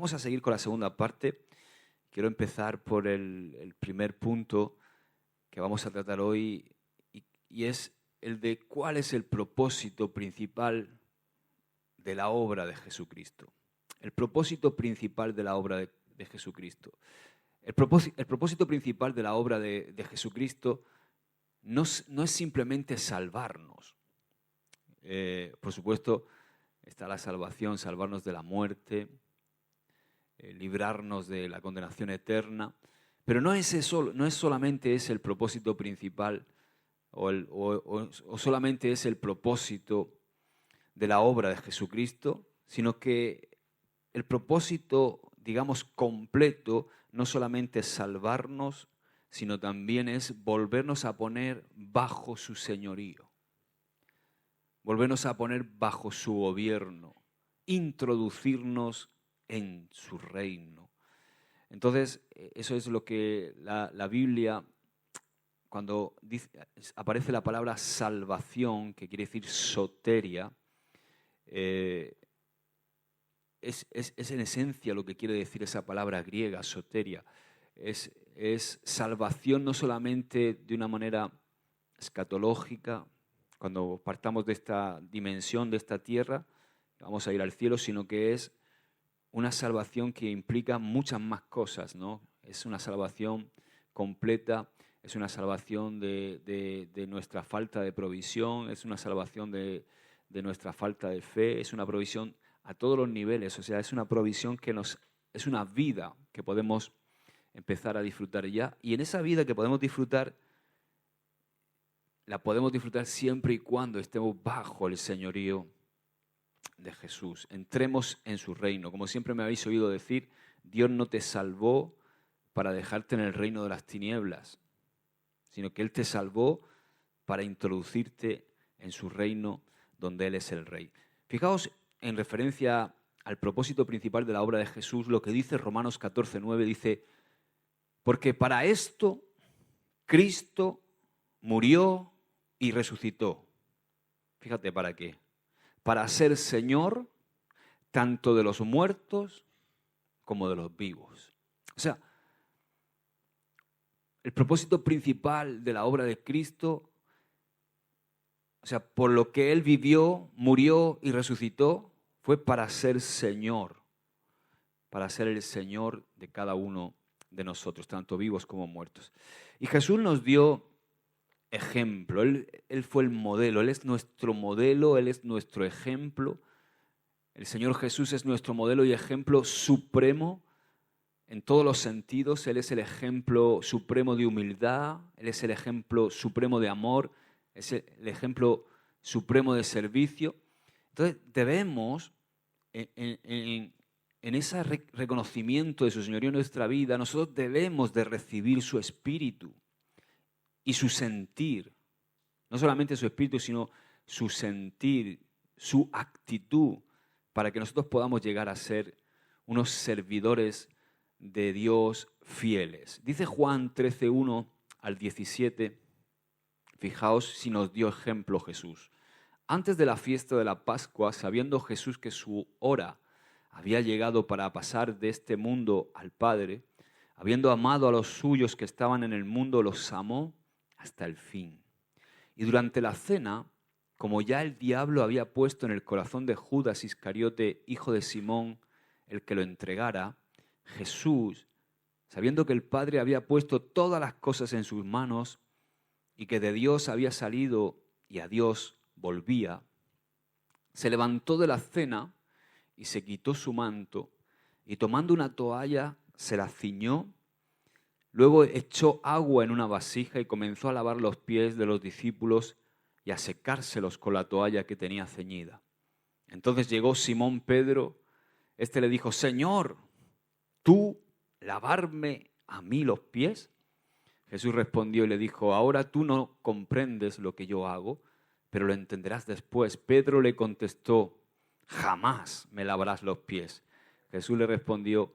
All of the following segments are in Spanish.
Vamos a seguir con la segunda parte. Quiero empezar por el primer punto que vamos a tratar hoy y es el de cuál es el propósito principal de la obra de Jesucristo. El propósito principal de la obra de Jesucristo. El propósito principal de la obra de Jesucristo no es simplemente salvarnos. Por supuesto, está la salvación, salvarnos de la muerte, librarnos de la condenación eterna, pero no es solamente ese el propósito principal o solamente es el propósito de la obra de Jesucristo, sino que el propósito, digamos, completo, no solamente es salvarnos, sino también es volvernos a poner bajo su señorío, volvernos a poner bajo su gobierno, introducirnos en su reino. Entonces, eso es lo que la Biblia, cuando aparece la palabra salvación, que quiere decir soteria, es en esencia lo que quiere decir esa palabra griega, soteria. Es salvación no solamente de una manera escatológica, cuando partamos de esta dimensión, de esta tierra, vamos a ir al cielo, sino que es una salvación que implica muchas más cosas, ¿no? Es una salvación completa, es una salvación de nuestra falta de provisión, es una salvación de nuestra falta de fe, es una provisión a todos los niveles, o sea, es una provisión es una vida que podemos empezar a disfrutar ya, y en esa vida que podemos disfrutar, la podemos disfrutar siempre y cuando estemos bajo el señorío de Jesús. Entremos en su reino. Como siempre me habéis oído decir, Dios no te salvó para dejarte en el reino de las tinieblas, sino que Él te salvó para introducirte en su reino donde Él es el Rey. Fijaos, en referencia al propósito principal de la obra de Jesús, lo que dice Romanos 14:9, dice, porque para esto Cristo murió y resucitó. Fíjate, ¿para qué? Para ser Señor tanto de los muertos como de los vivos. O sea, el propósito principal de la obra de Cristo, o sea, por lo que Él vivió, murió y resucitó, fue para ser Señor, para ser el Señor de cada uno de nosotros, tanto vivos como muertos. Y Jesús nos dio ejemplo, Él fue el modelo, Él es nuestro modelo, Él es nuestro ejemplo. El Señor Jesús es nuestro modelo y ejemplo supremo en todos los sentidos. Él es el ejemplo supremo de humildad, Él es el ejemplo supremo de amor, es el ejemplo supremo de servicio. Entonces debemos, en ese reconocimiento de su señorío en nuestra vida, nosotros debemos de recibir su espíritu y su sentir. No solamente su espíritu, sino su sentir, su actitud, para que nosotros podamos llegar a ser unos servidores de Dios fieles. Dice Juan 13:1 al 17, fijaos si nos dio ejemplo Jesús. Antes de la fiesta de la Pascua, sabiendo Jesús que su hora había llegado para pasar de este mundo al Padre, habiendo amado a los suyos que estaban en el mundo, los amó hasta el fin. Y durante la cena, como ya el diablo había puesto en el corazón de Judas Iscariote, hijo de Simón, el que lo entregara, Jesús, sabiendo que el Padre había puesto todas las cosas en sus manos y que de Dios había salido y a Dios volvía, se levantó de la cena y se quitó su manto y tomando una toalla se la ciñó. Luego echó agua en una vasija y comenzó a lavar los pies de los discípulos y a secárselos con la toalla que tenía ceñida. Entonces llegó Simón Pedro. Este le dijo, Señor, ¿tú lavarme a mí los pies? Jesús respondió y le dijo, ahora tú no comprendes lo que yo hago, pero lo entenderás después. Pedro le contestó, jamás me lavarás los pies. Jesús le respondió,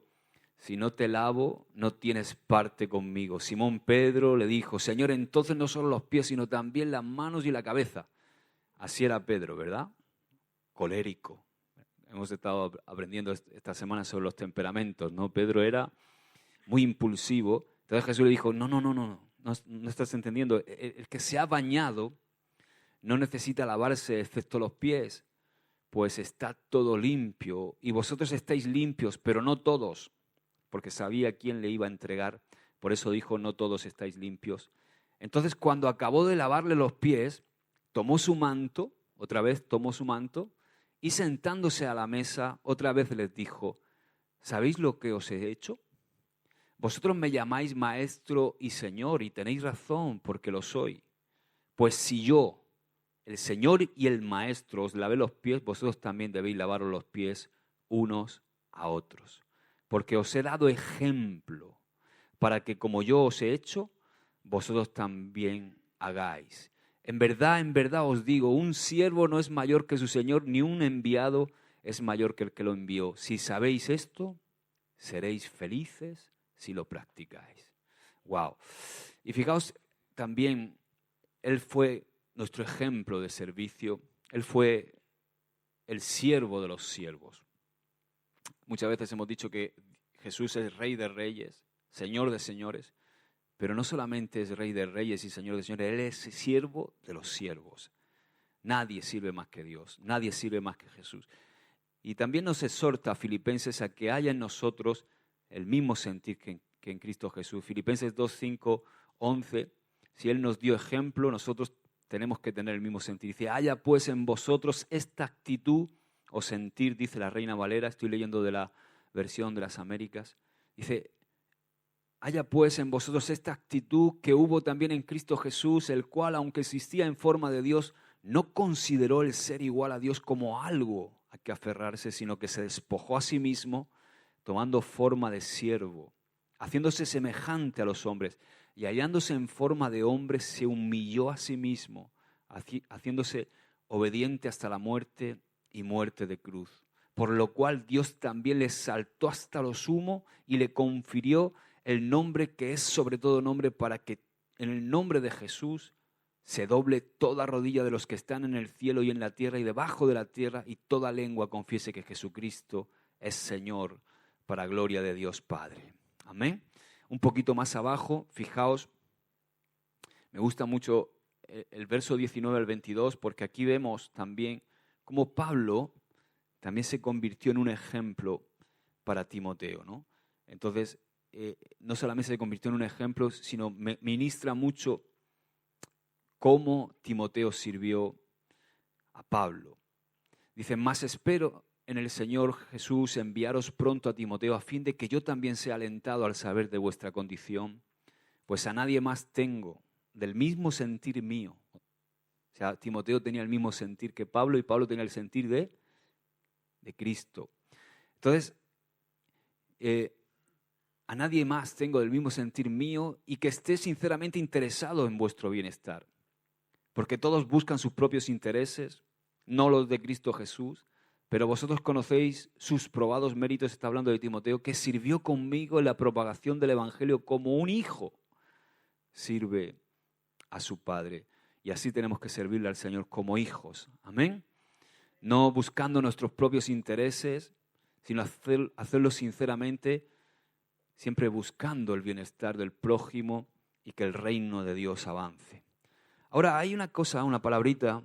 si no te lavo, no tienes parte conmigo. Simón Pedro le dijo, Señor, entonces no solo los pies, sino también las manos y la cabeza. Así era Pedro, ¿verdad? Colérico. hemos estado aprendiendo esta semana sobre los temperamentos, ¿no? Pedro era muy impulsivo. Entonces Jesús le dijo, no estás entendiendo. El que se ha bañado no necesita lavarse excepto los pies, pues está todo limpio. Y vosotros estáis limpios, pero no todos, porque sabía quién le iba a entregar. Por eso dijo, no todos estáis limpios. Entonces, cuando acabó de lavarle los pies, tomó su manto, y sentándose a la mesa, otra vez les dijo, ¿sabéis lo que os he hecho? Vosotros me llamáis maestro y señor, y tenéis razón, porque lo soy. Pues si yo, el Señor y el Maestro, os lavé los pies, vosotros también debéis lavaros los pies unos a otros. Porque os he dado ejemplo, para que como yo os he hecho, vosotros también hagáis. En verdad os digo, un siervo no es mayor que su Señor, ni un enviado es mayor que el que lo envió. Si sabéis esto, seréis felices si lo practicáis. Wow. Y fijaos también, Él fue nuestro ejemplo de servicio. Él fue el siervo de los siervos. Muchas veces hemos dicho que Jesús es Rey de Reyes, Señor de Señores, pero no solamente es Rey de Reyes y Señor de Señores, Él es siervo de los siervos. Nadie sirve más que Dios, nadie sirve más que Jesús. Y también nos exhorta a Filipenses a que haya en nosotros el mismo sentir que en Cristo Jesús. Filipenses 2, 5, 11, si Él nos dio ejemplo, nosotros tenemos que tener el mismo sentir. Dice, haya pues en vosotros esta actitud o sentir, dice la Reina Valera, estoy leyendo de la versión de las Américas, dice, haya pues en vosotros esta actitud que hubo también en Cristo Jesús, el cual, aunque existía en forma de Dios, no consideró el ser igual a Dios como algo a que aferrarse, sino que se despojó a sí mismo, tomando forma de siervo, haciéndose semejante a los hombres, y hallándose en forma de hombre, se humilló a sí mismo, haciéndose obediente hasta la muerte y muerte de cruz. Por lo cual Dios también le exaltó hasta lo sumo y le confirió el nombre que es sobre todo nombre, para que en el nombre de Jesús se doble toda rodilla de los que están en el cielo y en la tierra y debajo de la tierra, y toda lengua confiese que Jesucristo es Señor, para gloria de Dios Padre. Amén. Un poquito más abajo, fijaos, me gusta mucho el verso 19 al 22, porque aquí vemos también cómo Pablo también se convirtió en un ejemplo para Timoteo, ¿no? Entonces, no solamente se convirtió en un ejemplo, sino ministra mucho cómo Timoteo sirvió a Pablo. Dice, más espero en el Señor Jesús enviaros pronto a Timoteo, a fin de que yo también sea alentado al saber de vuestra condición, pues a nadie más tengo del mismo sentir mío. O sea, Timoteo tenía el mismo sentir que Pablo, y Pablo tenía el sentir de Cristo. Entonces, a nadie más tengo del mismo sentir mío, y que esté sinceramente interesado en vuestro bienestar. Porque todos buscan sus propios intereses, no los de Cristo Jesús. Pero vosotros conocéis sus probados méritos, está hablando de Timoteo, que sirvió conmigo en la propagación del Evangelio como un hijo sirve a su padre. Y así tenemos que servirle al Señor como hijos. Amén. No buscando nuestros propios intereses, sino hacerlo sinceramente, siempre buscando el bienestar del prójimo y que el reino de Dios avance. Ahora, hay una cosa, una palabrita.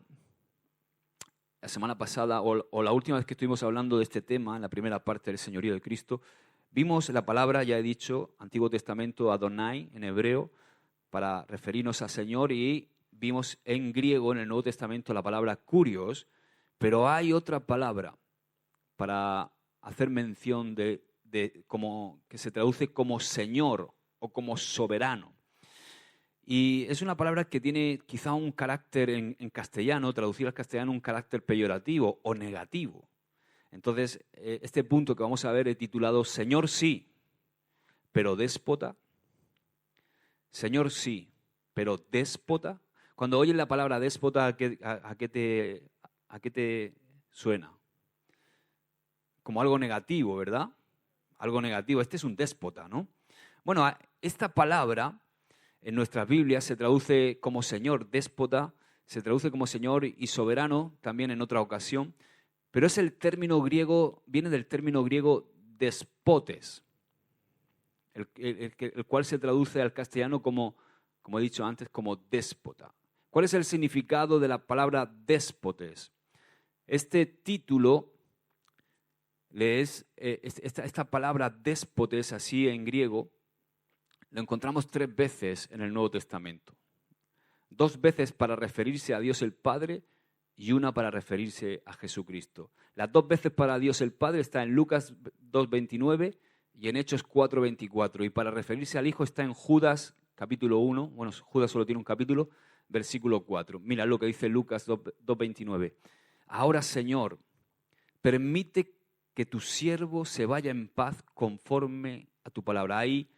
La semana pasada, o la última vez que estuvimos hablando de este tema, en la primera parte del señorío de Cristo, vimos la palabra, ya he dicho, Antiguo Testamento, Adonai, en hebreo, para referirnos a Señor, y vimos en griego, en el Nuevo Testamento, la palabra kurios, pero hay otra palabra para hacer mención de como que se traduce como Señor o como soberano. Y es una palabra que tiene quizá un carácter en castellano, traducir al castellano, un carácter peyorativo o negativo. Entonces, este punto que vamos a ver he titulado Señor sí, pero déspota. Señor sí, pero déspota. Cuando oyes la palabra déspota, ¿a qué te suena? Como algo negativo, ¿verdad? Algo negativo. Este es un déspota, ¿no? Bueno, esta palabra en nuestras Biblias se traduce como Señor, déspota, se traduce como Señor y soberano también en otra ocasión, Pero es el término griego, viene del término griego despotes, el cual se traduce al castellano como he dicho antes, como déspota. ¿Cuál es el significado de la palabra déspotes? Este título, esta palabra déspotes, así en griego, lo encontramos 3 veces en el Nuevo Testamento. 2 veces para referirse a Dios el Padre y una para referirse a Jesucristo. Las 2 veces para Dios el Padre está en Lucas 2:29 y en Hechos 4:24. Y para referirse al Hijo está en Judas capítulo 1. Bueno, Judas solo tiene un capítulo, versículo 4. Mira lo que dice Lucas 2:29. Ahora, Señor, permite que tu siervo se vaya en paz conforme a tu palabra. Ahí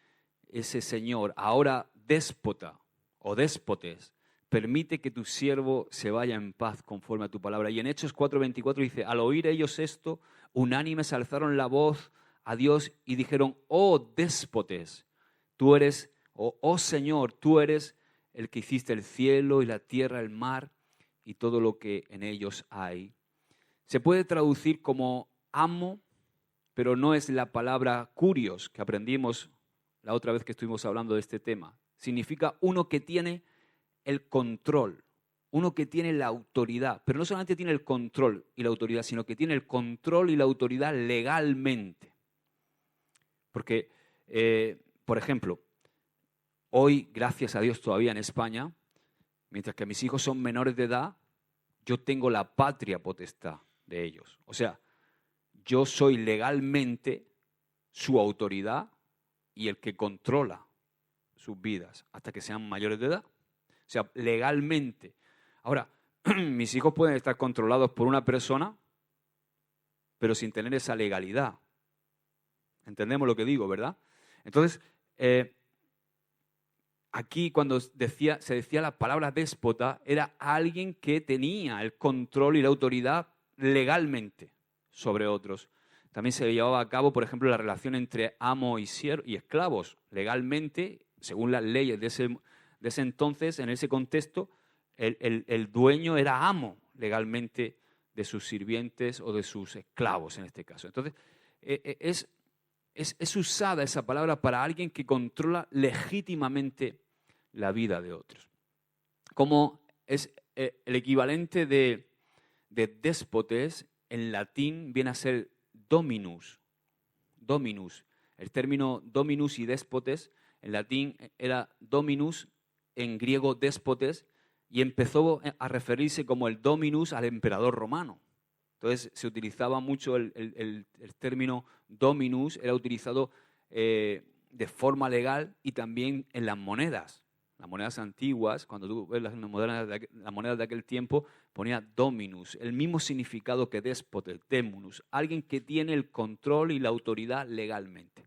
ese Señor, ahora déspota o déspotes, permite que tu siervo se vaya en paz conforme a tu palabra. Y en Hechos 4:24 dice, al oír ellos esto, unánimes alzaron la voz a Dios y dijeron, oh déspotes, tú eres, oh Señor, tú eres el que hiciste el cielo y la tierra, el mar y todo lo que en ellos hay. Se puede traducir como amo, pero no es la palabra kurios que aprendimos la otra vez que estuvimos hablando de este tema. Significa uno que tiene el control, uno que tiene la autoridad, pero no solamente tiene el control y la autoridad, sino que tiene el control y la autoridad legalmente. Porque, por ejemplo, hoy, gracias a Dios todavía en España, mientras que mis hijos son menores de edad, yo tengo la patria potestad de ellos. O sea, yo soy legalmente su autoridad y el que controla sus vidas hasta que sean mayores de edad. O sea, legalmente. Ahora, mis hijos pueden estar controlados por una persona, pero sin tener esa legalidad. Entendemos lo que digo, ¿verdad? Entonces, aquí cuando se decía la palabra déspota, era alguien que tenía el control y la autoridad legalmente sobre otros. También se llevaba a cabo, por ejemplo, la relación entre amo y esclavos. Legalmente, según las leyes de ese entonces, en ese contexto, el dueño era amo legalmente de sus sirvientes o de sus esclavos en este caso. Entonces, es usada esa palabra para alguien que controla legítimamente la vida de otros. Como es el equivalente de déspotes, en latín viene a ser dominus. Dominus. El término dominus y déspotes en latín era dominus, en griego déspotes, y empezó a referirse como el dominus al emperador romano. Entonces se utilizaba mucho el término dominus, era utilizado de forma legal y también en las monedas. Las monedas antiguas, cuando tú ves las monedas de aquel tiempo, ponía dominus, el mismo significado que déspotes, demunus, alguien que tiene el control y la autoridad legalmente.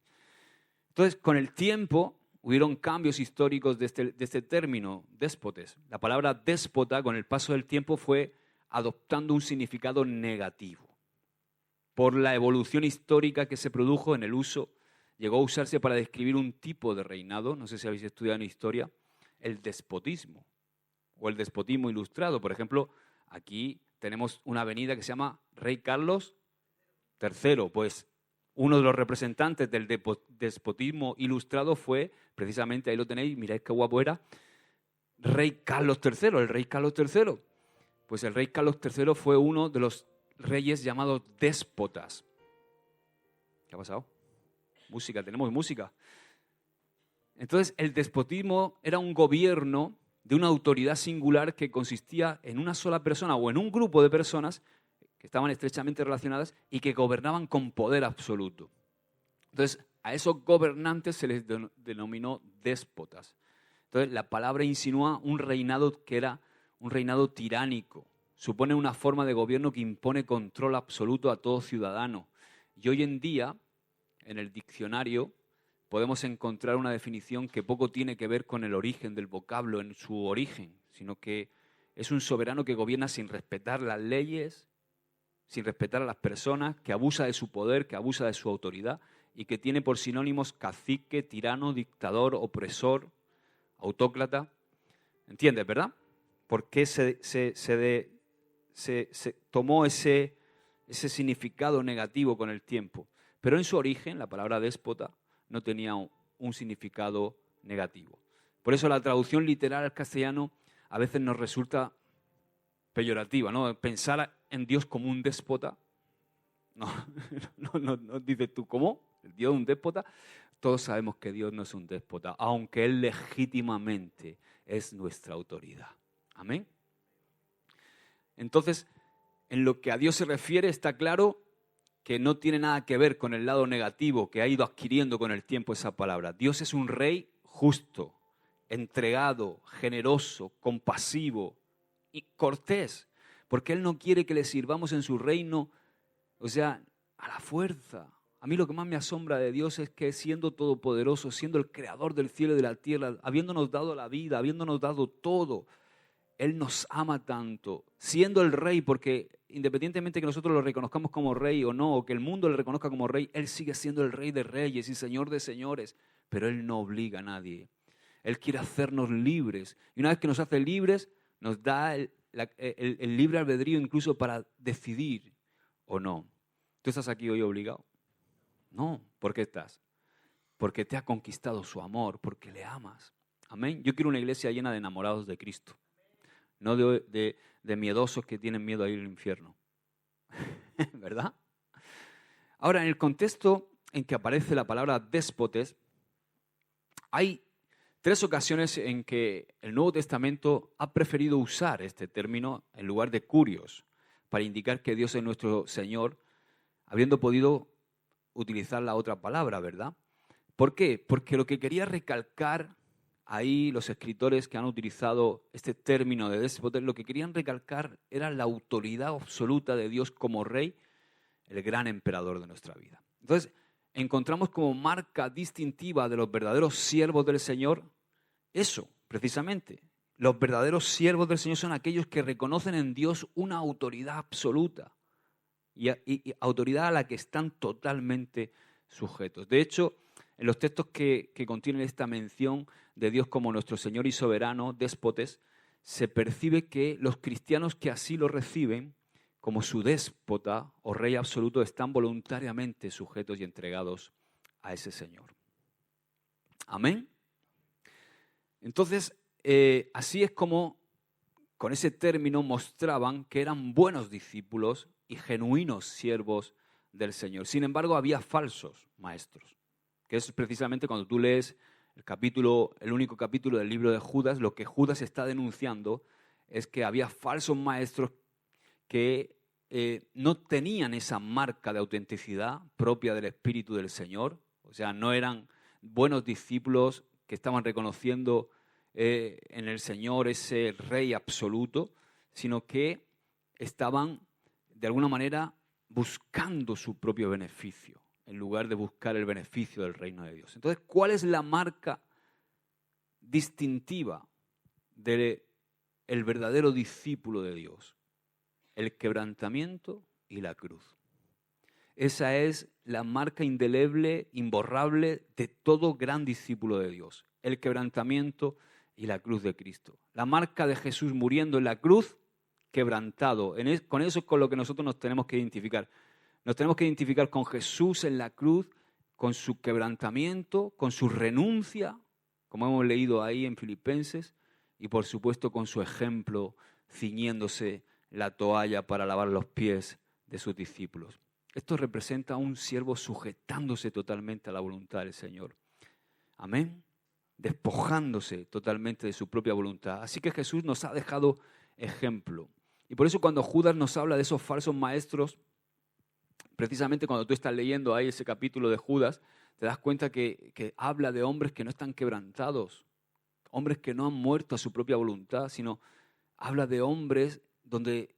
Entonces, con el tiempo, hubieron cambios históricos de este término, déspotes. La palabra déspota, con el paso del tiempo, fue adoptando un significado negativo. Por la evolución histórica que se produjo en el uso, llegó a usarse para describir un tipo de reinado, no sé si habéis estudiado en historia, el despotismo o el despotismo ilustrado. Por ejemplo, aquí tenemos una avenida que se llama Rey Carlos III. Pues uno de los representantes del despotismo ilustrado fue, precisamente, ahí lo tenéis, miráis qué guapo era, Rey Carlos III, el Rey Carlos III. Pues el Rey Carlos III fue uno de los reyes llamados déspotas. ¿Qué ha pasado? Música, tenemos música. Entonces, el despotismo era un gobierno de una autoridad singular que consistía en una sola persona o en un grupo de personas que estaban estrechamente relacionadas y que gobernaban con poder absoluto. Entonces, a esos gobernantes se les denominó déspotas. Entonces, la palabra insinúa un reinado que era un reinado tiránico. Supone una forma de gobierno que impone control absoluto a todo ciudadano. Y hoy en día, en el diccionario, podemos encontrar una definición que poco tiene que ver con el origen del vocablo en su origen, sino que es un soberano que gobierna sin respetar las leyes, sin respetar a las personas, que abusa de su poder, que abusa de su autoridad y que tiene por sinónimos cacique, tirano, dictador, opresor, autócrata. ¿Entiendes, verdad? ¿Por qué se tomó ese ese significado negativo con el tiempo. Pero en su origen, la palabra déspota no tenía un significado negativo. Por eso la traducción literal al castellano a veces nos resulta peyorativa, ¿no? Pensar en Dios como un déspota. No dices tú, ¿cómo? ¿El Dios es un déspota? Todos sabemos que Dios no es un déspota, aunque Él legítimamente es nuestra autoridad. Amén. Entonces, en lo que a Dios se refiere, está claro que no tiene nada que ver con el lado negativo que ha ido adquiriendo con el tiempo esa palabra. Dios es un rey justo, entregado, generoso, compasivo y cortés, porque Él no quiere que le sirvamos en su reino, o sea, a la fuerza. A mí lo que más me asombra de Dios es que siendo todopoderoso, siendo el creador del cielo y de la tierra, habiéndonos dado la vida, habiéndonos dado todo, Él nos ama tanto, siendo el rey, porque independientemente que nosotros lo reconozcamos como rey o no, o que el mundo le reconozca como rey, Él sigue siendo el rey de reyes y señor de señores, pero Él no obliga a nadie. Él quiere hacernos libres, y una vez que nos hace libres, nos da el libre albedrío incluso para decidir o no. ¿Tú estás aquí hoy obligado? No. ¿Por qué estás? Porque te ha conquistado su amor, porque le amas. Amén. Yo quiero una iglesia llena de enamorados de Cristo, no de miedosos que tienen miedo a ir al infierno. ¿Verdad? Ahora, en el contexto en que aparece la palabra déspotes, hay 3 ocasiones en que el Nuevo Testamento ha preferido usar este término en lugar de curios, para indicar que Dios es nuestro Señor, habiendo podido utilizar la otra palabra, ¿verdad? ¿Por qué? Porque lo que quería recalcar ahí los escritores que han utilizado este término de déspotes, lo que querían recalcar era la autoridad absoluta de Dios como rey, el gran emperador de nuestra vida. Entonces, encontramos como marca distintiva de los verdaderos siervos del Señor eso, precisamente. Los verdaderos siervos del Señor son aquellos que reconocen en Dios una autoridad absoluta y autoridad a la que están totalmente sujetos. De hecho, en los textos que contienen esta mención de Dios como nuestro Señor y soberano, déspotes, se percibe que los cristianos que así lo reciben como su déspota o rey absoluto están voluntariamente sujetos y entregados a ese Señor. Amén. Entonces, así es como con ese término mostraban que eran buenos discípulos y genuinos siervos del Señor. Sin embargo, había falsos maestros, que es precisamente cuando tú lees el único capítulo del libro de Judas, lo que Judas está denunciando es que había falsos maestros que no tenían esa marca de autenticidad propia del Espíritu del Señor, o sea, no eran buenos discípulos que estaban reconociendo en el Señor ese Rey absoluto, sino que estaban de alguna manera buscando su propio beneficio, en lugar de buscar el beneficio del reino de Dios. Entonces, ¿cuál es la marca distintiva del verdadero discípulo de Dios? El quebrantamiento y la cruz. Esa es la marca indeleble, imborrable de todo gran discípulo de Dios. El quebrantamiento y la cruz de Cristo. La marca de Jesús muriendo en la cruz, quebrantado. Con eso es con lo que nosotros nos tenemos que identificar. Nos tenemos que identificar con Jesús en la cruz, con su quebrantamiento, con su renuncia, como hemos leído ahí en Filipenses, y por supuesto con su ejemplo ciñéndose la toalla para lavar los pies de sus discípulos. Esto representa a un siervo sujetándose totalmente a la voluntad del Señor. Amén. Despojándose totalmente de su propia voluntad. Así que Jesús nos ha dejado ejemplo. Y por eso cuando Judas nos habla de esos falsos maestros, precisamente cuando tú estás leyendo ahí ese capítulo de Judas, te das cuenta que habla de hombres que no están quebrantados, hombres que no han muerto a su propia voluntad, sino habla de hombres donde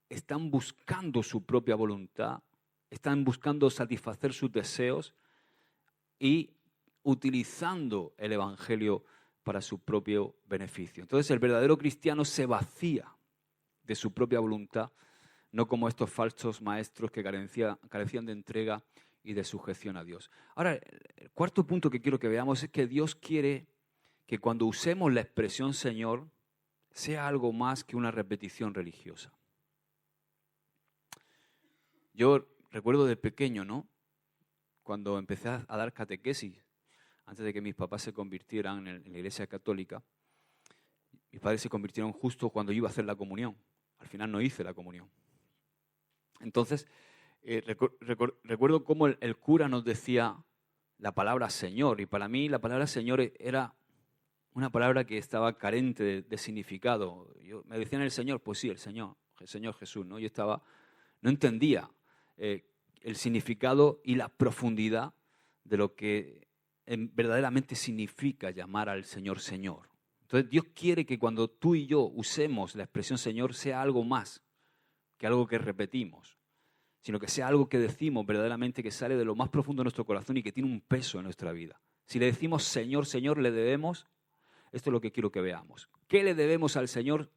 están buscando su propia voluntad, están buscando satisfacer sus deseos y utilizando el Evangelio para su propio beneficio. Entonces el verdadero cristiano se vacía de su propia voluntad, no como estos falsos maestros que carecían de entrega y de sujeción a Dios. Ahora, el cuarto punto que quiero que veamos es que Dios quiere que cuando usemos la expresión Señor, sea algo más que una repetición religiosa. Yo recuerdo de pequeño, ¿no? Cuando empecé a dar catequesis, antes de que mis papás se convirtieran en la Iglesia Católica, mis padres se convirtieron justo cuando yo iba a hacer la comunión. Al final no hice la comunión. Entonces, recuerdo cómo el cura nos decía la palabra Señor, y para mí la palabra Señor era una palabra que estaba carente de significado. Me decían el Señor, pues sí, el Señor Jesús, ¿no? Yo no entendía el significado y la profundidad de lo que verdaderamente significa llamar al Señor Señor. Entonces Dios quiere que cuando tú y yo usemos la expresión Señor sea algo más que algo que repetimos, sino que sea algo que decimos verdaderamente, que sale de lo más profundo de nuestro corazón y que tiene un peso en nuestra vida. Si le decimos Señor, Señor, le debemos, esto es lo que quiero que veamos. ¿Qué le debemos al Señor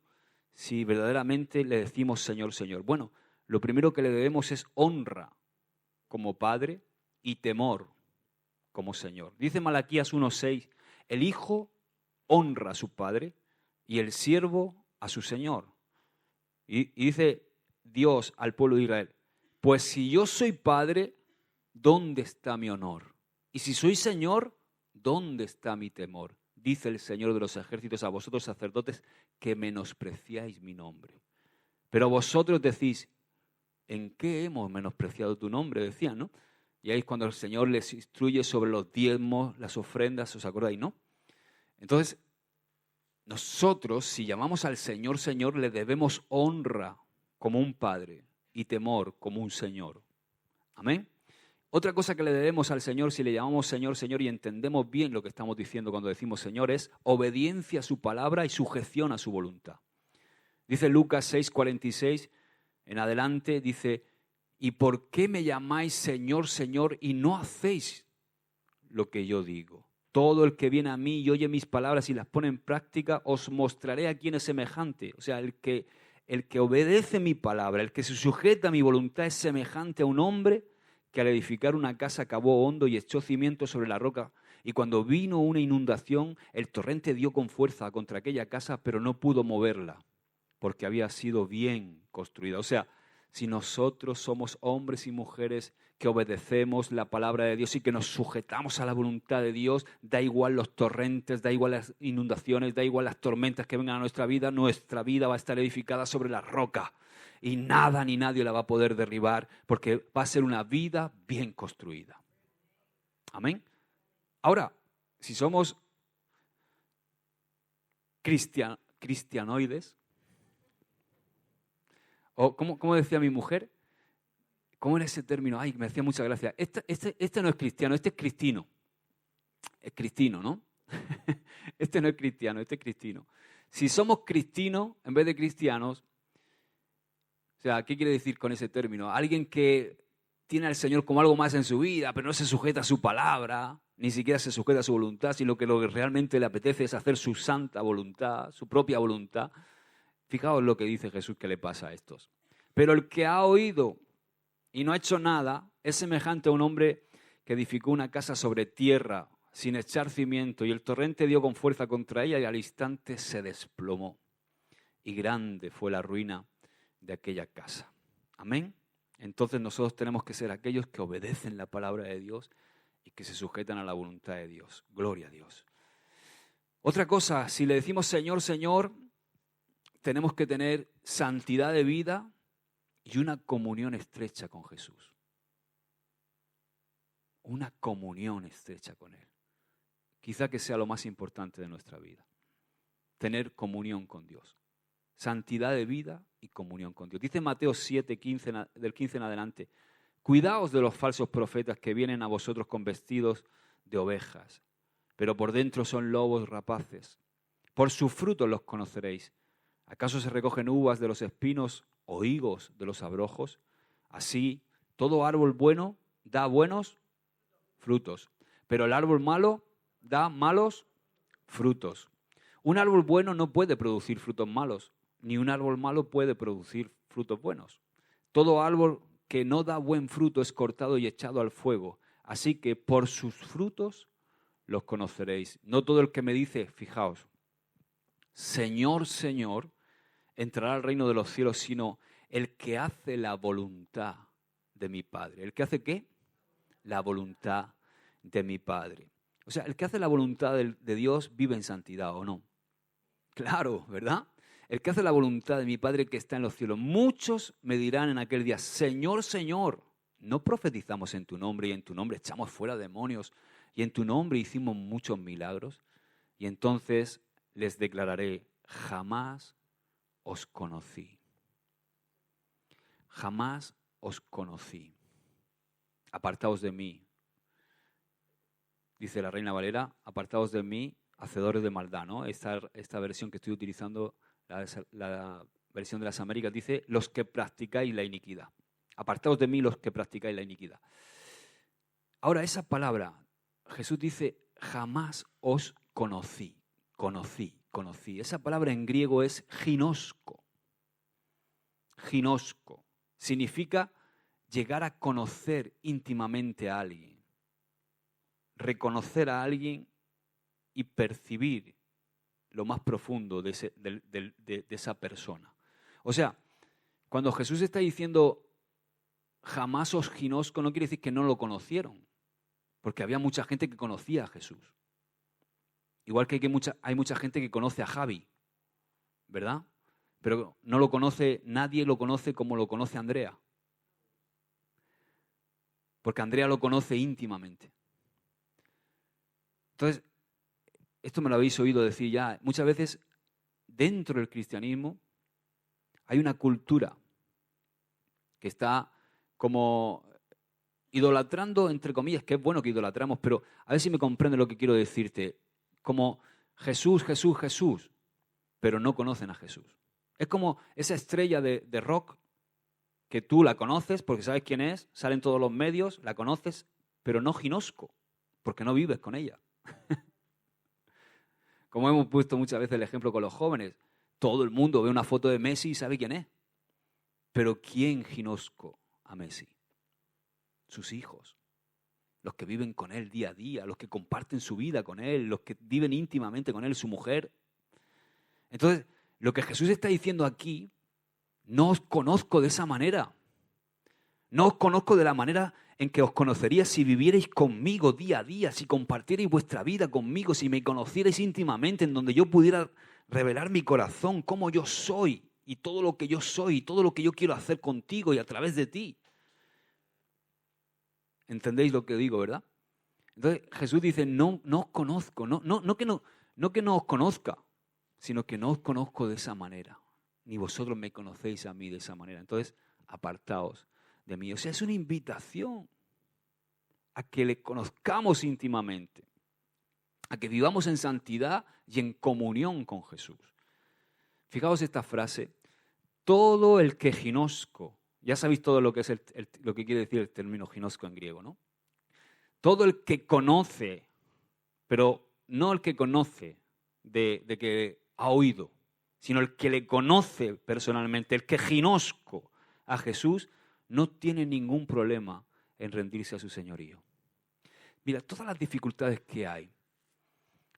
si verdaderamente le decimos Señor, Señor? Bueno, lo primero que le debemos es honra como Padre y temor como Señor. Dice Malaquías 1:6, el Hijo honra a su Padre y el siervo a su Señor. Y dice Dios al pueblo de Israel, pues si yo soy Padre, ¿dónde está mi honor? Y si soy Señor, ¿dónde está mi temor? Dice el Señor de los ejércitos a vosotros sacerdotes que menospreciáis mi nombre. Pero vosotros decís, ¿en qué hemos menospreciado tu nombre? Decían, ¿no? Y ahí es cuando el Señor les instruye sobre los diezmos, las ofrendas, ¿os acordáis, no? Entonces, nosotros, si llamamos al Señor, Señor, le debemos honra como un Padre y temor como un Señor. Amén. Otra cosa que le debemos al Señor, si le llamamos Señor, Señor, y entendemos bien lo que estamos diciendo cuando decimos Señor, es obediencia a su palabra y sujeción a su voluntad. Dice Lucas 6:46, en adelante, dice, ¿y por qué me llamáis Señor, Señor, y no hacéis lo que yo digo? Todo el que viene a mí y oye mis palabras y las pone en práctica, os mostraré a quién es semejante. O sea, el que obedece mi palabra, el que se sujeta a mi voluntad es semejante a un hombre que al edificar una casa cavó hondo y echó cimientos sobre la roca. Y cuando vino una inundación, el torrente dio con fuerza contra aquella casa, pero no pudo moverla, porque había sido bien construida. O sea, si nosotros somos hombres y mujeres que obedecemos la palabra de Dios y que nos sujetamos a la voluntad de Dios, da igual los torrentes, da igual las inundaciones, da igual las tormentas que vengan a nuestra vida va a estar edificada sobre la roca y nada ni nadie la va a poder derribar porque va a ser una vida bien construida. Amén. Ahora, si somos cristianoides, o como decía mi mujer, ¿cómo era ese término? Ay, me hacía mucha gracia. Este no es cristiano, este es cristino. Es cristino, ¿no? Este no es cristiano, este es cristino. Si somos cristinos en vez de cristianos, o sea, ¿qué quiere decir con ese término? Alguien que tiene al Señor como algo más en su vida, pero no se sujeta a su palabra, ni siquiera se sujeta a su voluntad, sino que lo que realmente le apetece es hacer su santa voluntad, su propia voluntad. Fijaos lo que dice Jesús que le pasa a estos. Pero el que ha oído y no ha hecho nada es semejante a un hombre que edificó una casa sobre tierra sin echar cimiento y el torrente dio con fuerza contra ella y al instante se desplomó. Y grande fue la ruina de aquella casa. Amén. Entonces nosotros tenemos que ser aquellos que obedecen la palabra de Dios y que se sujetan a la voluntad de Dios. Gloria a Dios. Otra cosa, si le decimos Señor, Señor, tenemos que tener santidad de vida y una comunión estrecha con Jesús. Una comunión estrecha con Él. Quizá que sea lo más importante de nuestra vida. Tener comunión con Dios. Santidad de vida y comunión con Dios. Dice Mateo 7, del 15 en adelante. Cuidaos de los falsos profetas que vienen a vosotros con vestidos de ovejas, pero por dentro son lobos rapaces. Por sus frutos los conoceréis. ¿Acaso se recogen uvas de los espinos o higos de los abrojos? Así, todo árbol bueno da buenos frutos, pero el árbol malo da malos frutos. Un árbol bueno no puede producir frutos malos, ni un árbol malo puede producir frutos buenos. Todo árbol que no da buen fruto es cortado y echado al fuego. Así que por sus frutos los conoceréis. No todo el que me dice, fijaos, Señor, Señor, entrará al reino de los cielos, sino el que hace la voluntad de mi Padre. ¿El que hace qué? La voluntad de mi Padre. O sea, el que hace la voluntad de Dios vive en santidad, ¿o no? Claro, ¿verdad? El que hace la voluntad de mi Padre que está en los cielos. Muchos me dirán en aquel día, Señor, Señor, ¿no profetizamos en tu nombre y en tu nombre echamos fuera demonios y en tu nombre hicimos muchos milagros? Y entonces les declararé, jamás os conocí. Jamás os conocí. Apartaos de mí. Dice la Reina Valera, apartaos de mí, hacedores de maldad, ¿no? Esta versión que estoy utilizando, la versión de las Américas, dice, los que practicáis la iniquidad. Apartaos de mí los que practicáis la iniquidad. Ahora, esa palabra, Jesús dice, jamás os conocí. Conocí. Esa palabra en griego es ginosko. Ginosko. Significa llegar a conocer íntimamente a alguien. Reconocer a alguien y percibir lo más profundo de esa persona. O sea, cuando Jesús está diciendo jamás os ginosco, no quiere decir que no lo conocieron, porque había mucha gente que conocía a Jesús. Igual que hay mucha gente que conoce a Javi, ¿verdad? Pero no lo conoce, nadie lo conoce como lo conoce Andrea. Porque Andrea lo conoce íntimamente. Entonces, esto me lo habéis oído decir ya, muchas veces dentro del cristianismo hay una cultura que está como idolatrando, entre comillas, que es bueno que idolatramos, pero a ver si me comprende lo que quiero decirte, como Jesús, Jesús, Jesús, pero no conocen a Jesús. Es como esa estrella de rock que tú la conoces porque sabes quién es, sale en todos los medios, la conoces, pero no ginosco, porque no vives con ella. Como hemos puesto muchas veces el ejemplo con los jóvenes, todo el mundo ve una foto de Messi y sabe quién es. Pero ¿quién ginosco a Messi? Sus hijos, los que viven con él día a día, los que comparten su vida con él, los que viven íntimamente con él, su mujer. Entonces, lo que Jesús está diciendo aquí, no os conozco de esa manera. No os conozco de la manera en que os conocería si vivierais conmigo día a día, si compartierais vuestra vida conmigo, si me conocierais íntimamente, en donde yo pudiera revelar mi corazón, cómo yo soy y todo lo que yo soy y todo lo que yo quiero hacer contigo y a través de ti. ¿Entendéis lo que digo, verdad? Entonces Jesús dice, no os conozco, no que no os conozca, sino que no os conozco de esa manera, ni vosotros me conocéis a mí de esa manera. Entonces, apartaos de mí. O sea, es una invitación a que le conozcamos íntimamente, a que vivamos en santidad y en comunión con Jesús. Fijaos esta frase, todo el que ginosco, ya sabéis todo lo que es lo que quiere decir el término ginosco en griego, ¿no? Todo el que conoce, pero no el que conoce de que ha oído, sino el que le conoce personalmente, el que ginosco a Jesús, no tiene ningún problema en rendirse a su señorío. Mira, todas las dificultades que hay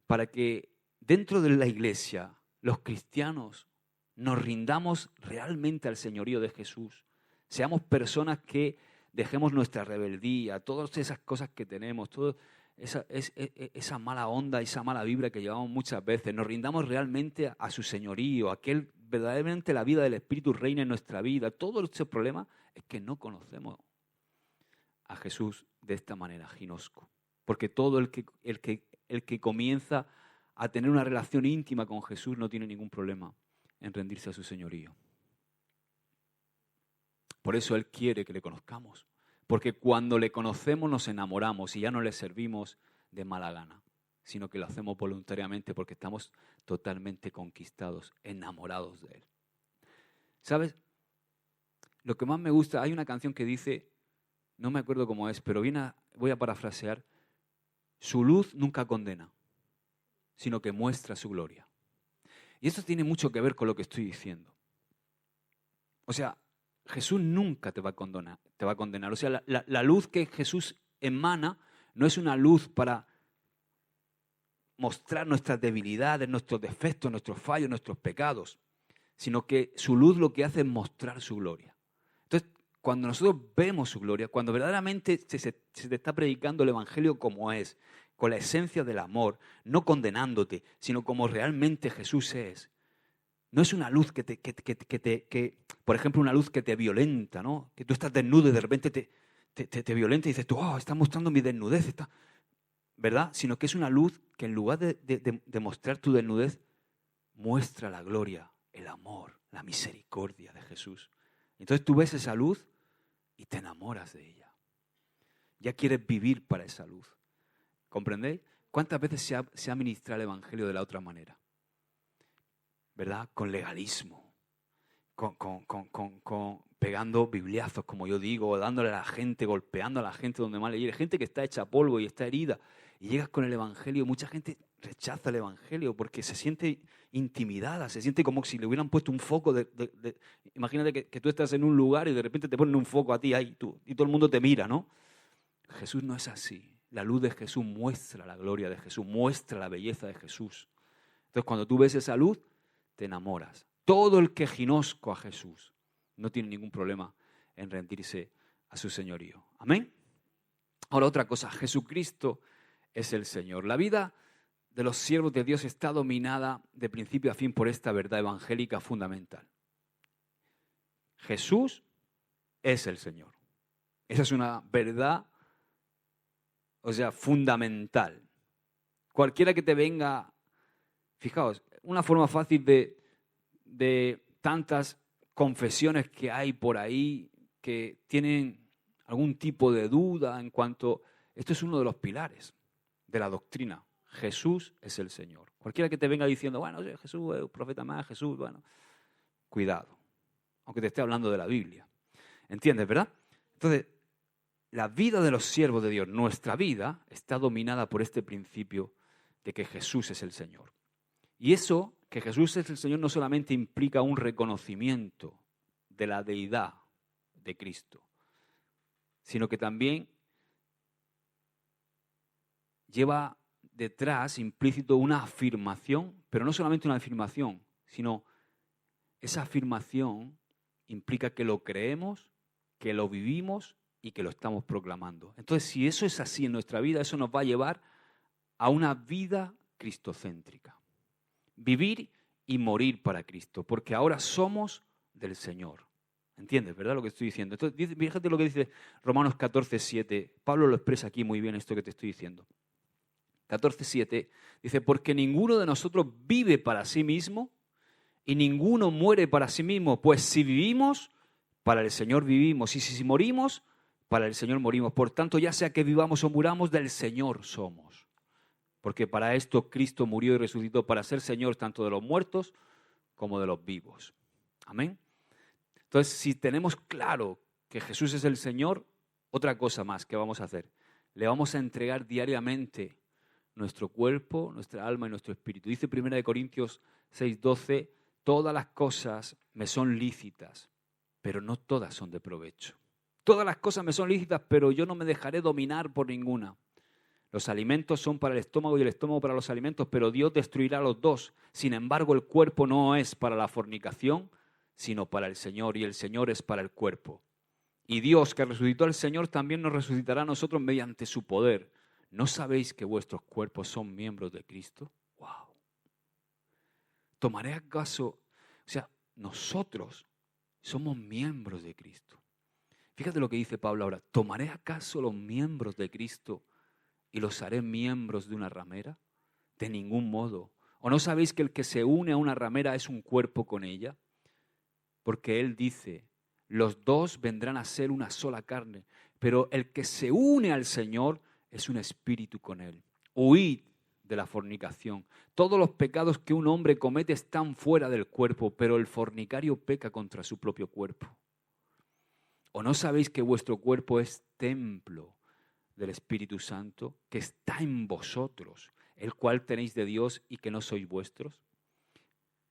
para que dentro de la iglesia los cristianos nos rindamos realmente al señorío de Jesús, seamos personas que dejemos nuestra rebeldía, todas esas cosas que tenemos, toda esa mala onda, esa mala vibra que llevamos muchas veces, nos rindamos realmente a su señorío, a que Él verdaderamente la vida del Espíritu reine en nuestra vida. Todo ese problema es que no conocemos a Jesús de esta manera, ginosco. Porque todo el que comienza a tener una relación íntima con Jesús no tiene ningún problema en rendirse a su señorío. Por eso Él quiere que le conozcamos. Porque cuando le conocemos nos enamoramos y ya no le servimos de mala gana, sino que lo hacemos voluntariamente porque estamos totalmente conquistados, enamorados de Él. ¿Sabes? Lo que más me gusta, hay una canción que dice, no me acuerdo cómo es, pero voy a parafrasear, su luz nunca condena, sino que muestra su gloria. Y esto tiene mucho que ver con lo que estoy diciendo. O sea, Jesús nunca te va a condenar. O sea, la luz que Jesús emana no es una luz para mostrar nuestras debilidades, nuestros defectos, nuestros fallos, nuestros pecados, sino que su luz lo que hace es mostrar su gloria. Entonces, cuando nosotros vemos su gloria, cuando verdaderamente se te está predicando el Evangelio como es, con la esencia del amor, no condenándote, sino como realmente Jesús es. No es una luz por ejemplo, una luz que te violenta, ¿no? Que tú estás desnudo y de repente te violenta y dices tú, está mostrando mi desnudez, ¿verdad? Sino que es una luz que en lugar de mostrar tu desnudez, muestra la gloria, el amor, la misericordia de Jesús. Entonces tú ves esa luz y te enamoras de ella. Ya quieres vivir para esa luz. ¿Comprendéis? ¿Cuántas veces se ha ministrado el Evangelio de la otra manera? ¿Verdad? Con legalismo, con pegando bibliazos, como yo digo, o dándole a la gente, golpeando a la gente donde más le hiere. Gente que está hecha polvo y está herida. Y llegas con el Evangelio, mucha gente rechaza el Evangelio porque se siente intimidada, se siente como si le hubieran puesto un foco imagínate que tú estás en un lugar y de repente te ponen un foco a ti ahí, y todo el mundo te mira, ¿no? Jesús no es así. La luz de Jesús muestra la gloria de Jesús, muestra la belleza de Jesús. Entonces, cuando tú ves esa luz, te enamoras. Todo el que ginosco a Jesús no tiene ningún problema en rendirse a su señorío. ¿Amén? Ahora, otra cosa, Jesucristo es el Señor. La vida de los siervos de Dios está dominada de principio a fin por esta verdad evangélica fundamental. Jesús es el Señor. Esa es una verdad, fundamental. Cualquiera que te venga, fijaos, una forma fácil de tantas confesiones que hay por ahí que tienen algún tipo de duda en cuanto, esto es uno de los pilares de la doctrina. Jesús es el Señor. Cualquiera que te venga diciendo, bueno, Jesús es un profeta más, Jesús, bueno, cuidado, aunque te esté hablando de la Biblia. ¿Entiendes, verdad? Entonces, la vida de los siervos de Dios, nuestra vida, está dominada por este principio de que Jesús es el Señor. Y eso, que Jesús es el Señor, no solamente implica un reconocimiento de la deidad de Cristo, sino que también lleva detrás implícito una afirmación, pero no solamente una afirmación, sino esa afirmación implica que lo creemos, que lo vivimos y que lo estamos proclamando. Entonces, si eso es así en nuestra vida, eso nos va a llevar a una vida cristocéntrica. Vivir y morir para Cristo, porque ahora somos del Señor. ¿Entiendes, verdad, lo que estoy diciendo? Entonces, fíjate lo que dice Romanos 14:7. Pablo lo expresa aquí muy bien esto que te estoy diciendo. 14:7 dice, porque ninguno de nosotros vive para sí mismo y ninguno muere para sí mismo, pues si vivimos, para el Señor vivimos, y si morimos, para el Señor morimos. Por tanto, ya sea que vivamos o muramos, del Señor somos. Porque para esto Cristo murió y resucitó, para ser Señor tanto de los muertos como de los vivos. Amén. Entonces, si tenemos claro que Jesús es el Señor, otra cosa más que vamos a hacer. Le vamos a entregar diariamente nuestro cuerpo, nuestra alma y nuestro espíritu. Dice 1 Corintios 6:12, todas las cosas me son lícitas, pero no todas son de provecho. Todas las cosas me son lícitas, pero yo no me dejaré dominar por ninguna. Los alimentos son para el estómago y el estómago para los alimentos, pero Dios destruirá los dos. Sin embargo, el cuerpo no es para la fornicación, sino para el Señor, y el Señor es para el cuerpo. Y Dios, que resucitó al Señor, también nos resucitará a nosotros mediante su poder. ¿No sabéis que vuestros cuerpos son miembros de Cristo? ¡Wow! ¿Tomaré acaso? Nosotros somos miembros de Cristo. Fíjate lo que dice Pablo ahora. ¿Tomaré acaso los miembros de Cristo y los haré miembros de una ramera? De ningún modo. ¿O no sabéis que el que se une a una ramera es un cuerpo con ella? Porque él dice, los dos vendrán a ser una sola carne, pero el que se une al Señor es un espíritu con él. Huid de la fornicación. Todos los pecados que un hombre comete están fuera del cuerpo, pero el fornicario peca contra su propio cuerpo. ¿O no sabéis que vuestro cuerpo es templo del Espíritu Santo, que está en vosotros, el cual tenéis de Dios y que no sois vuestros?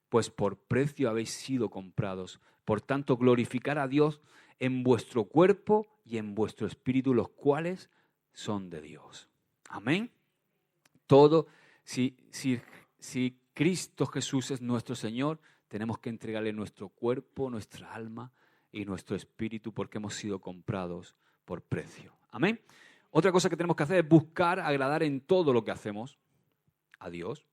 Pues por precio habéis sido comprados. Por tanto, glorificar a Dios en vuestro cuerpo y en vuestro espíritu, los cuales son de Dios. Amén. Todo, si Cristo Jesús es nuestro Señor, tenemos que entregarle nuestro cuerpo, nuestra alma y nuestro espíritu porque hemos sido comprados por precio. Amén. Otra cosa que tenemos que hacer es buscar agradar en todo lo que hacemos a Dios.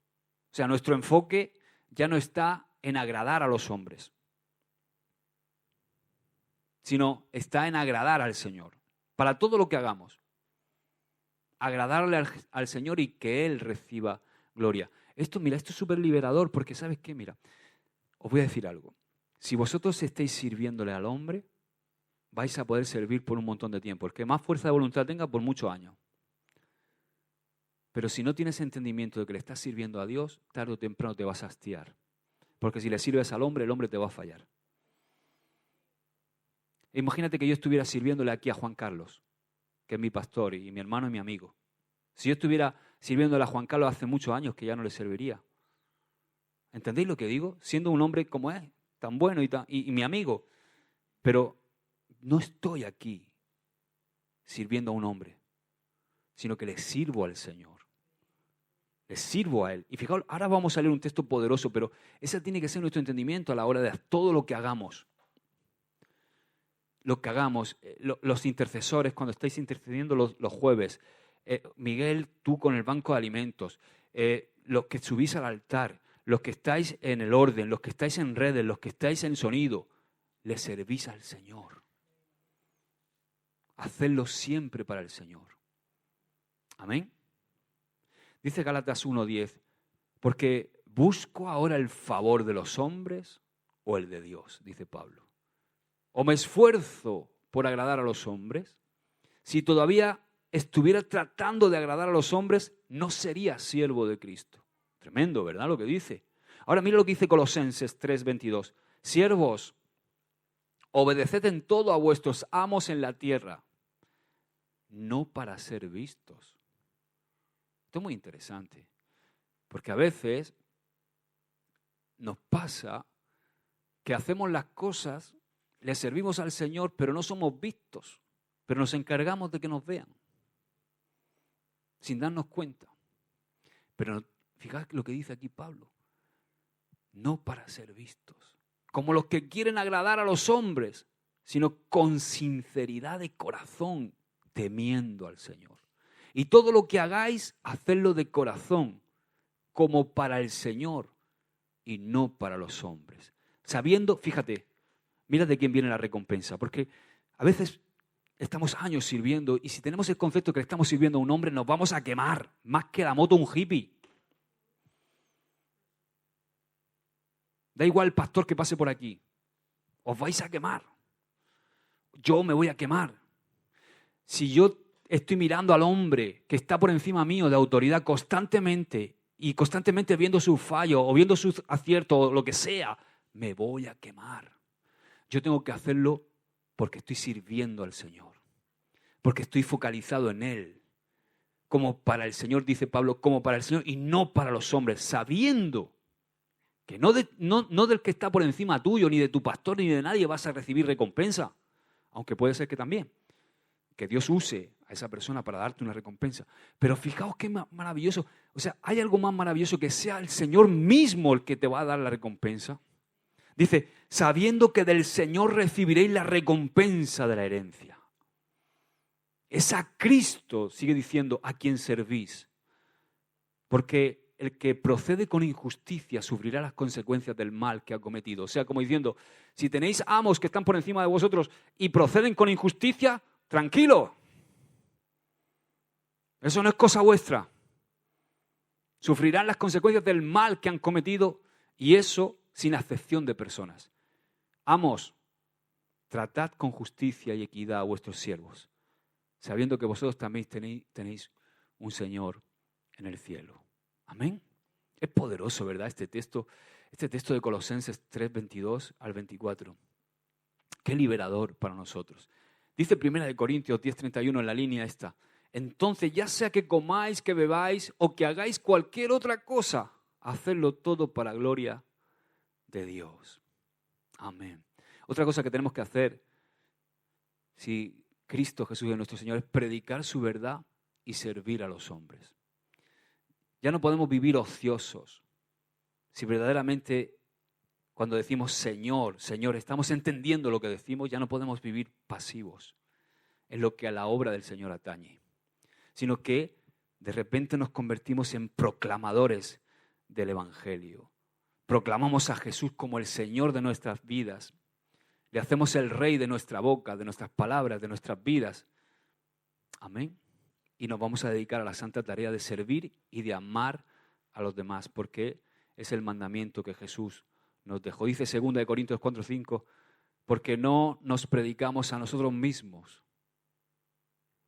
O sea, nuestro enfoque ya no está en agradar a los hombres, sino está en agradar al Señor. Para todo lo que hagamos, agradarle al Señor y que Él reciba gloria. Esto es súper liberador porque, ¿sabes qué? Mira, os voy a decir algo. Si vosotros estáis sirviéndole al hombre, vais a poder servir por un montón de tiempo. El que más fuerza de voluntad tenga, por muchos años. Pero si no tienes entendimiento de que le estás sirviendo a Dios, tarde o temprano te vas a hastiar. Porque si le sirves al hombre, el hombre te va a fallar. Imagínate que yo estuviera sirviéndole aquí a Juan Carlos, que es mi pastor y mi hermano y mi amigo. Si yo estuviera sirviéndole a Juan Carlos hace muchos años, que ya no le serviría. ¿Entendéis lo que digo? Siendo un hombre como es, tan bueno y mi amigo. Pero no estoy aquí sirviendo a un hombre, sino que le sirvo al Señor. Le sirvo a Él. Y fijaos, ahora vamos a leer un texto poderoso, pero ese tiene que ser nuestro entendimiento a la hora de todo lo que hagamos. Lo que hagamos, los intercesores, cuando estáis intercediendo los jueves, Miguel, tú con el banco de alimentos, los que subís al altar, los que estáis en el orden, los que estáis en redes, los que estáis en sonido, le servís al Señor. Hacedlo siempre para el Señor. Amén. Dice Gálatas 1:10, porque busco ahora el favor de los hombres o el de Dios, dice Pablo. O me esfuerzo por agradar a los hombres. Si todavía estuviera tratando de agradar a los hombres, no sería siervo de Cristo. Tremendo, ¿verdad? Lo que dice. Ahora mira lo que dice Colosenses 3:22. Siervos, obedeced en todo a vuestros amos en la tierra, no para ser vistos. Esto es muy interesante, porque a veces nos pasa que hacemos las cosas, le servimos al Señor, pero no somos vistos, pero nos encargamos de que nos vean, sin darnos cuenta. Pero fíjate lo que dice aquí Pablo, no para ser vistos, como los que quieren agradar a los hombres, sino con sinceridad de corazón, temiendo al Señor. Y todo lo que hagáis, hacedlo de corazón, como para el Señor y no para los hombres. Sabiendo, fíjate, mira de quién viene la recompensa, porque a veces estamos años sirviendo y si tenemos el concepto que le estamos sirviendo a un hombre, nos vamos a quemar, más que la moto un hippie. Da igual el pastor que pase por aquí, os vais a quemar. Yo me voy a quemar. Si yo estoy mirando al hombre que está por encima mío de autoridad constantemente y constantemente viendo sus fallos o viendo sus aciertos o lo que sea, me voy a quemar. Yo tengo que hacerlo porque estoy sirviendo al Señor, porque estoy focalizado en Él. Como para el Señor, dice Pablo, como para el Señor y no para los hombres, sabiendo que no del que está por encima tuyo, ni de tu pastor, ni de nadie vas a recibir recompensa, aunque puede ser que también. Que Dios use a esa persona para darte una recompensa. Pero fijaos qué maravilloso. O sea, ¿hay algo más maravilloso que sea el Señor mismo el que te va a dar la recompensa? Dice, sabiendo que del Señor recibiréis la recompensa de la herencia. Es a Cristo, sigue diciendo, a quien servís. Porque el que procede con injusticia sufrirá las consecuencias del mal que ha cometido. O sea, como diciendo, si tenéis amos que están por encima de vosotros y proceden con injusticia, tranquilo. Eso no es cosa vuestra. Sufrirán las consecuencias del mal que han cometido y eso sin acepción de personas. Amos, tratad con justicia y equidad a vuestros siervos, sabiendo que vosotros también tenéis un Señor en el cielo. Amén. Es poderoso, ¿verdad? Este texto de Colosenses 3:22 al 24. Qué liberador para nosotros. Dice 1 Corintios 10:31 en la línea esta. Entonces, ya sea que comáis, que bebáis o que hagáis cualquier otra cosa, hacedlo todo para gloria de Dios. Amén. Otra cosa que tenemos que hacer, si Cristo Jesús es nuestro Señor, es predicar su verdad y servir a los hombres. Ya no podemos vivir ociosos. Si verdaderamente Cuando decimos Señor, Señor, estamos entendiendo lo que decimos, ya no podemos vivir pasivos en lo que a la obra del Señor atañe, sino que de repente nos convertimos en proclamadores del Evangelio. Proclamamos a Jesús como el Señor de nuestras vidas. Le hacemos el Rey de nuestra boca, de nuestras palabras, de nuestras vidas. Amén. Y nos vamos a dedicar a la santa tarea de servir y de amar a los demás, porque es el mandamiento que Jesús nos dejó. Dice 2 Corintios 4:5, porque no nos predicamos a nosotros mismos,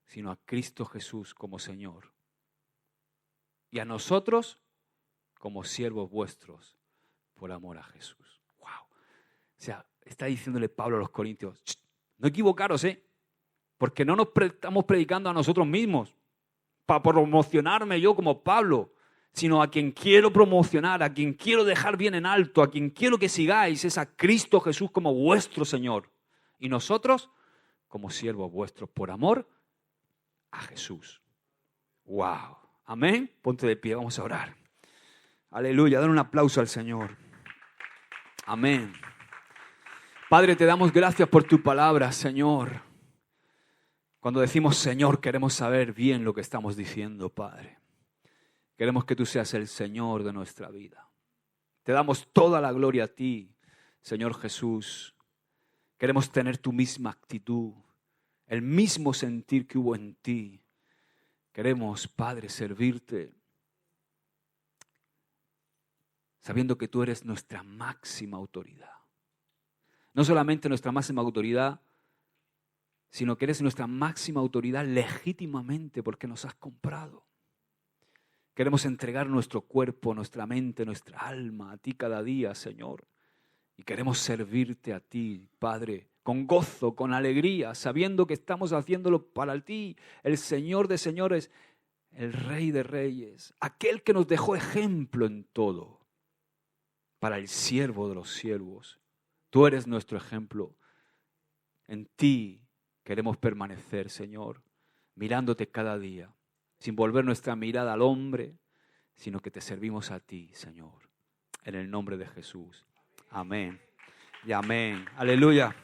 sino a Cristo Jesús como Señor. Y a nosotros como siervos vuestros por amor a Jesús. ¡Wow! O sea, está diciéndole Pablo a los corintios, no equivocaros, porque no nos estamos predicando a nosotros mismos para promocionarme yo como Pablo, sino a quien quiero promocionar, a quien quiero dejar bien en alto, a quien quiero que sigáis, es a Cristo Jesús como vuestro Señor. Y nosotros como siervos vuestros por amor a Jesús. ¡Wow! Amén. Ponte de pie, vamos a orar. Aleluya, dan un aplauso al Señor. Amén. Padre, te damos gracias por tu palabra, Señor. Cuando decimos Señor, queremos saber bien lo que estamos diciendo, Padre. Queremos que tú seas el Señor de nuestra vida. Te damos toda la gloria a ti, Señor Jesús. Queremos tener tu misma actitud, el mismo sentir que hubo en ti. Queremos, Padre, servirte, sabiendo que tú eres nuestra máxima autoridad. No solamente nuestra máxima autoridad, sino que eres nuestra máxima autoridad legítimamente porque nos has comprado. Queremos entregar nuestro cuerpo, nuestra mente, nuestra alma a ti cada día, Señor. Y queremos servirte a ti, Padre, con gozo, con alegría, sabiendo que estamos haciéndolo para ti, el Señor de señores, el Rey de reyes, aquel que nos dejó ejemplo en todo, para el siervo de los siervos. Tú eres nuestro ejemplo. En ti queremos permanecer, Señor, mirándote cada día, sin volver nuestra mirada al hombre, sino que te servimos a ti, Señor. En el nombre de Jesús. Amén. Y amén. Aleluya.